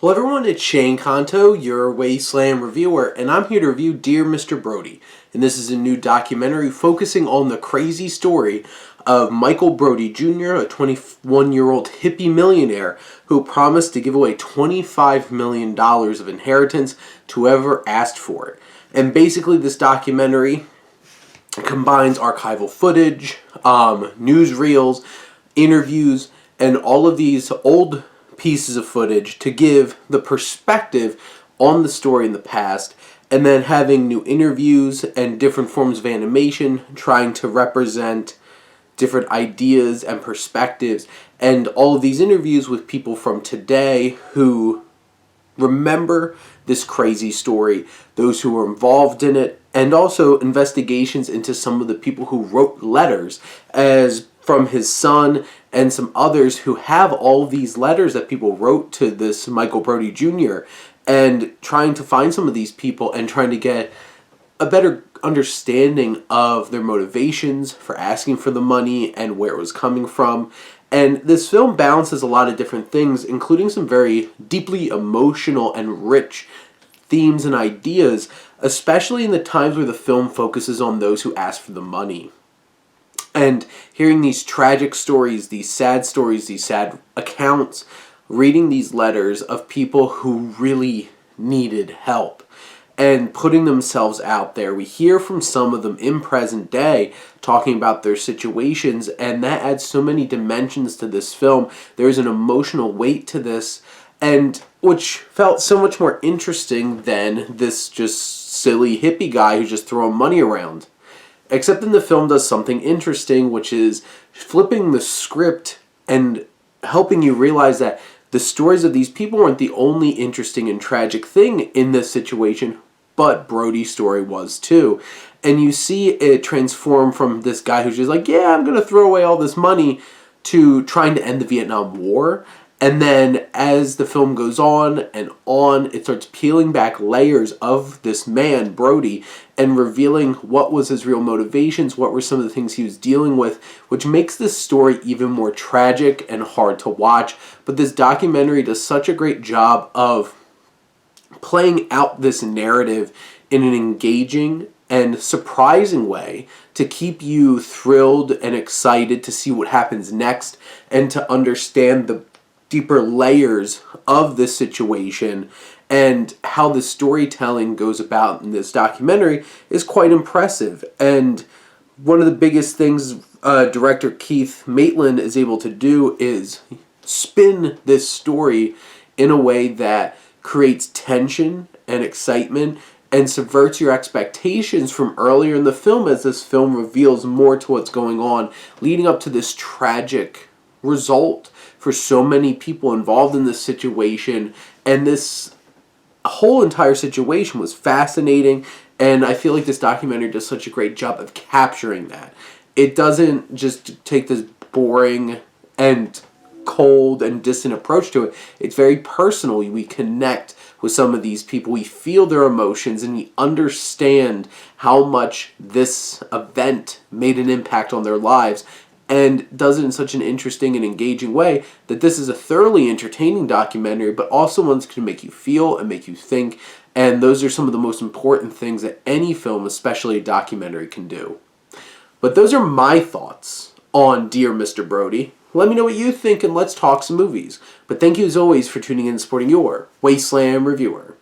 Hello everyone, it's Shane Conto, your Wasteland reviewer, and I'm here to review Dear Mr. Brody. And this is a new documentary focusing on the crazy story of Michael Brody Jr., a 21-year-old hippie millionaire who promised to give away $25 million of inheritance to whoever asked for it. And basically this documentary combines archival footage, newsreels, interviews, and all of these old pieces of footage to give the perspective on the story in the past, and then having new interviews and different forms of animation trying to represent different ideas and perspectives, and all of these interviews with people from today who remember this crazy story, those who were involved in it, and also investigations into some of the people who wrote letters, as from his son and some others who have all these letters that people wrote to this Michael Brody Jr. and trying to find some of these people and trying to get a better understanding of their motivations for asking for the money and where it was coming from. And this film balances a lot of different things, including some very deeply emotional and rich themes and ideas, especially in the times where the film focuses on those who ask for the money. And hearing these tragic stories, these sad accounts, reading these letters of people who really needed help and putting themselves out there. We hear from some of them in present day talking about their situations, and that adds so many dimensions to this film. There's an emotional weight to this, and which felt so much more interesting than this just silly hippie guy who's just throwing money around. Except then the film does something interesting, which is flipping the script and helping you realize that the stories of these people weren't the only interesting and tragic thing in this situation, but Brody's story was too. And you see it transform from this guy who's just like, yeah, I'm going to throw away all this money, to trying to end the Vietnam War. And then as the film goes on, it starts peeling back layers of this man, Brody, and revealing what was his real motivations, what were some of the things he was dealing with, which makes this story even more tragic and hard to watch. But this documentary does such a great job of playing out this narrative in an engaging and surprising way to keep you thrilled and excited to see what happens next and to understand the deeper layers of this situation. And how the storytelling goes about in this documentary is quite impressive. And one of the biggest things director Keith Maitland is able to do is spin this story in a way that creates tension and excitement and subverts your expectations from earlier in the film, as this film reveals more to what's going on, leading up to this tragic result for so many people involved in this situation. And this whole entire situation was fascinating, and I feel like this documentary does such a great job of capturing that. It doesn't just take this boring and cold and distant approach to it. It's very personal. We connect with some of these people. We feel their emotions, and we understand how much this event made an impact on their lives, and does it in such an interesting and engaging way that this is a thoroughly entertaining documentary, but also one that can make you feel and make you think. And those are some of the most important things that any film, especially a documentary, can do. But those are my thoughts on Dear Mr. Brody. Let me know what you think, and let's talk some movies. But thank you as always for tuning in and supporting your Wasteland reviewer.